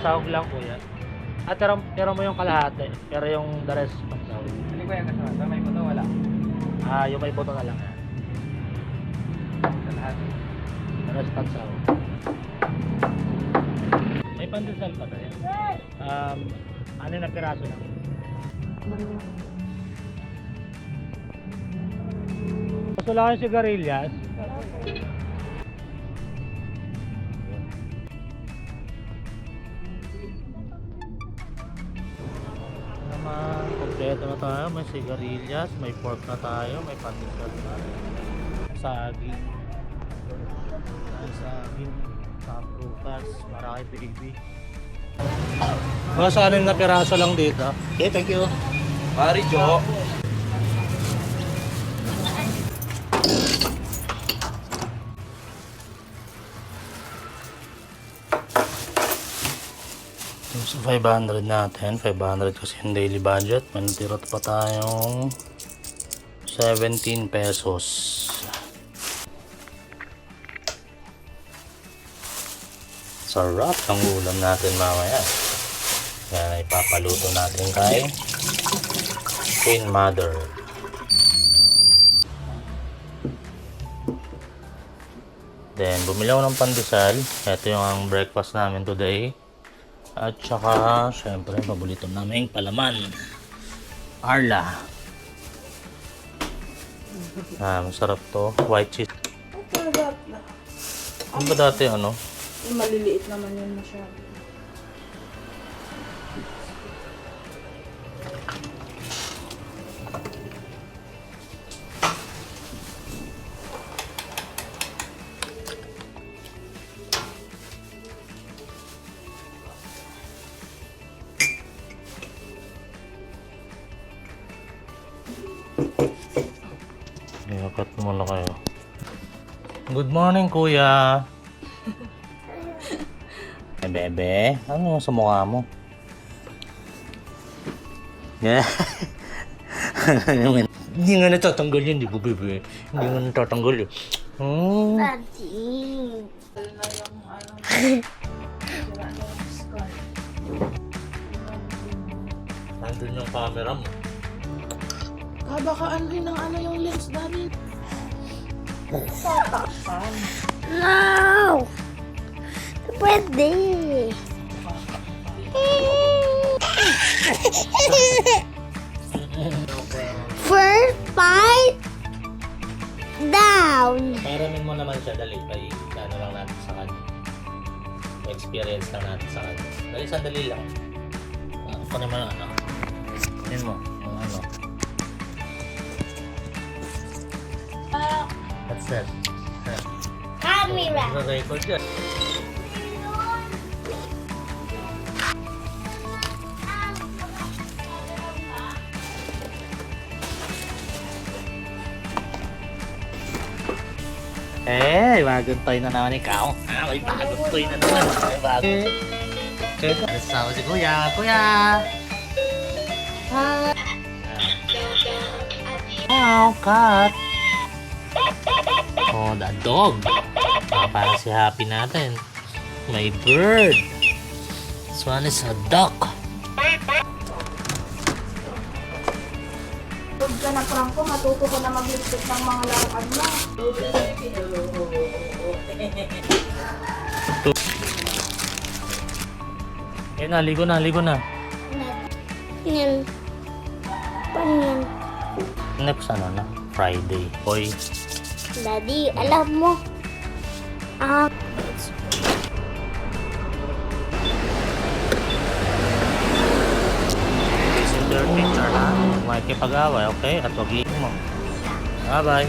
Sahog lang kuya. Tira mo yung kalahati, pero yung the rest pansahog. Hindi ko yan kasama. May buto wala. Yung may buto na lang yan. Sa lahat. The rest pansahog. May pandesal pa tayo. Ano na piraso lang. Gusto lang yung sigarilyas. Kompleto na tayo, may sigarilyas, may pork na tayo, may pandesal na, saging, sa prutas, marami baby. Sa 6 na piraso lang dito. Okay, thank you. Pari Jo. So 500 natin, 500 kasi yung daily budget. May natira pa tayong 17 pesos. Sarap ang ulam natin mamaya. Yan, ipapaluto natin kay Queen Mother. Then bumili ako ng pandesal. Ito yung ang breakfast namin today. At saka, syempre, paborito namin palaman. Arla. Masarap to. White cheese. Ano ba dati, ano? Maliliit naman yun masyado. Iyakat muna kayo. Good morning, kuya. Bebe, ano yung sa mukha mo? Yeah. Hindi nga natatanggal yun, di ba, bebe? Hindi nga natatanggal yun. Nandun yung camera mo. Baka ano rin ang ano yung lens dali. No! Pwede! First bite down! Paramin mo naman siya, dali. Ano lang natin sa kanya. Experience lang natin sa kanya. Dali, sandali lang. Kunin mo yung ano. Kunin mo yung ano. What's that? Camera! Nag-record yan. Bagong toy na naman ikaw. May bagong toy na naman. May bagong. Kasama si Kuya. Kuya! Hi! Meow, cat! Oh, the dog. Para si Happy natin. May bird. This one is a duck. Pag ka na prank ko, matuto ko na magligpit ng mga laruan mo. Ligo na, ligo na. Yan. Panyan. Next ano na? Friday. Hoy. Daddy, alam mo. This is your teacher, ha? Makikipag-away, okay? At wag ligo mo. Bye-bye.